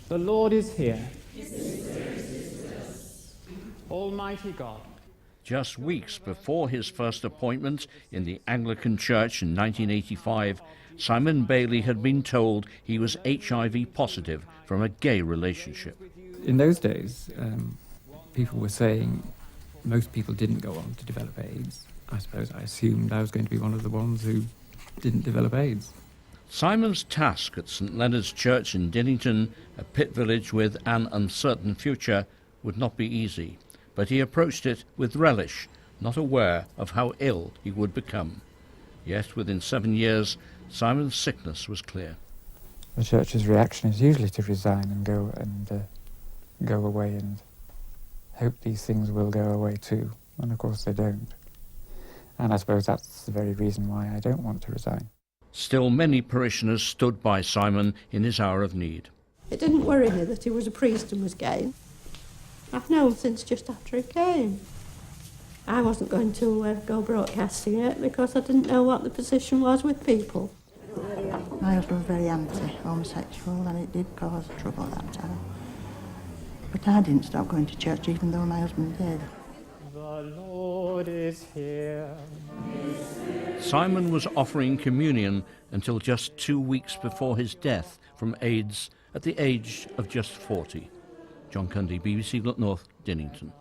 The Lord is here. Almighty God. Just weeks before his first appointment in the Anglican Church in 1985, Simon Bailey had been told he was HIV positive from a gay relationship. In those days, people were saying most people didn't go on to develop AIDS. I suppose I assumed I was going to be one of the ones who didn't develop AIDS. Simon's task at St Leonard's Church in Dinnington, a pit village with an uncertain future, would not be easy, but he approached it with relish, not aware of how ill he would become. Yet within 7 years, Simon's sickness was clear. The Church's reaction is usually to resign and go away and hope these things will go away too, and of course they don't. And I suppose that's the very reason why I don't want to resign. Still, many parishioners stood by Simon in his hour of need. It didn't worry me that he was a priest and was gay. I've known since just after he came. I wasn't going to go broadcasting it because I didn't know what the position was with people. My husband was very anti-homosexual and it did cause trouble that time. But I didn't stop going to church even though my husband did. The Lord is here. Simon was offering communion until just 2 weeks before his death from AIDS at the age of just 40. John Cundy, BBC Look North, Dinnington.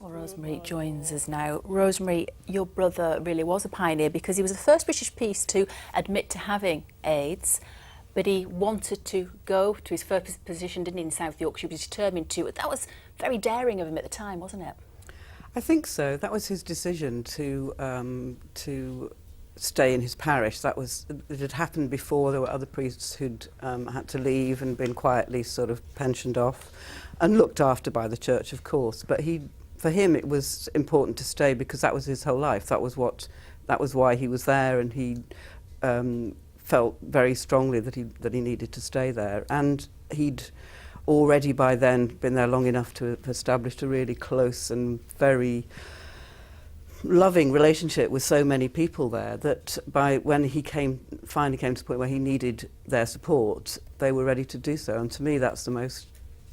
Well, Rosemary joins us now. Rosemary, your brother really was a pioneer because he was the first British priest to admit to having AIDS, but he wanted to go to his first position, didn't he, in South Yorkshire. He was determined to. That was very daring of him at the time, wasn't it? I think so. That was his decision to stay in his parish. It had happened before. There were other priests who'd had to leave and been quietly sort of pensioned off and looked after by the church, of course. But for him, it was important to stay because that was his whole life. That was why he was there, and he felt very strongly that he needed to stay there. And he'd already by then been there long enough to have established a really close and very loving relationship with so many people there that when he finally came to the point where he needed their support, they were ready to do so. And to me, that's the most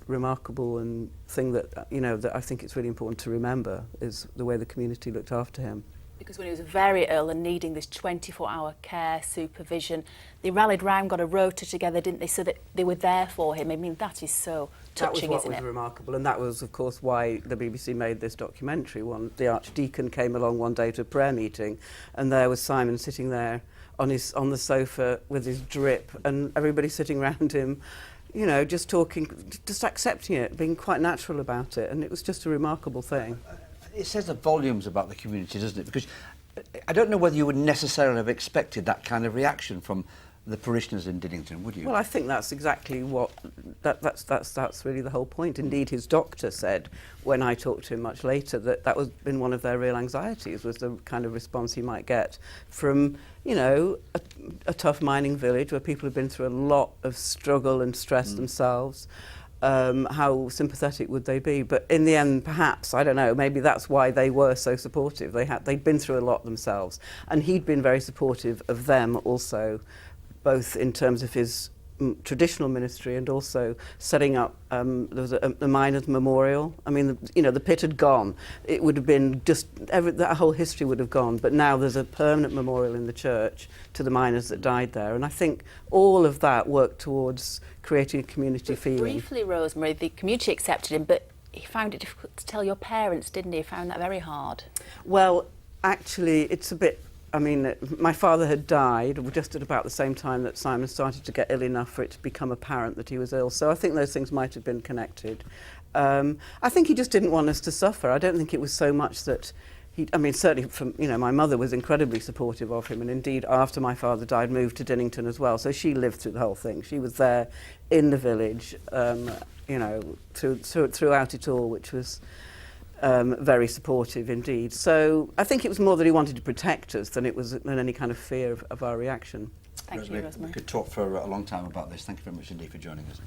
remarkable and thing that that I think it's really important to remember is the way the community looked after him. Because when he was very ill and needing this 24-hour care, supervision, they rallied round, got a rota together, didn't they, so that they were there for him. I mean, that is so touching, isn't it? That was what was remarkable, and that was, of course, why the BBC made this documentary. The Archdeacon came along one day to a prayer meeting, and there was Simon sitting there on the sofa with his drip, and everybody sitting around him, just talking, just accepting it, being quite natural about it, and it was just a remarkable thing. It says the volumes about the community, doesn't it? Because I don't know whether you would necessarily have expected that kind of reaction from the parishioners in Dinnington, would you? Well, I think that's exactly what that's really the whole point. Indeed, his doctor said when I talked to him much later that was been one of their real anxieties, was the kind of response he might get from a tough mining village where people have been through a lot of struggle and stress themselves. How sympathetic would they be? But in the end, perhaps, I don't know, maybe that's why they were so supportive. They'd been through a lot themselves, and he'd been very supportive of them also, both in terms of his traditional ministry and also setting up, there was a miners' memorial. I mean, the pit had gone. It would have been that whole history would have gone, but now there's a permanent memorial in the church to the miners that died there. And I think all of that worked towards creating a community feeling. Briefly, Rosemary, the community accepted him, but he found it difficult to tell your parents, didn't he? He found that very hard. Well, actually, it's a bit... I mean, my father had died just at about the same time that Simon started to get ill enough for it to become apparent that he was ill. So I think those things might have been connected. I think he just didn't want us to suffer. I don't think it was so much that certainly from, my mother was incredibly supportive of him, and indeed after my father died moved to Dinnington as well. So she lived through the whole thing. She was there in the village, throughout it all, which was very supportive indeed. So I think it was more that he wanted to protect us than any kind of fear of our reaction. Thank you, Rosemary. We could talk for a long time about this. Thank you very much indeed for joining us.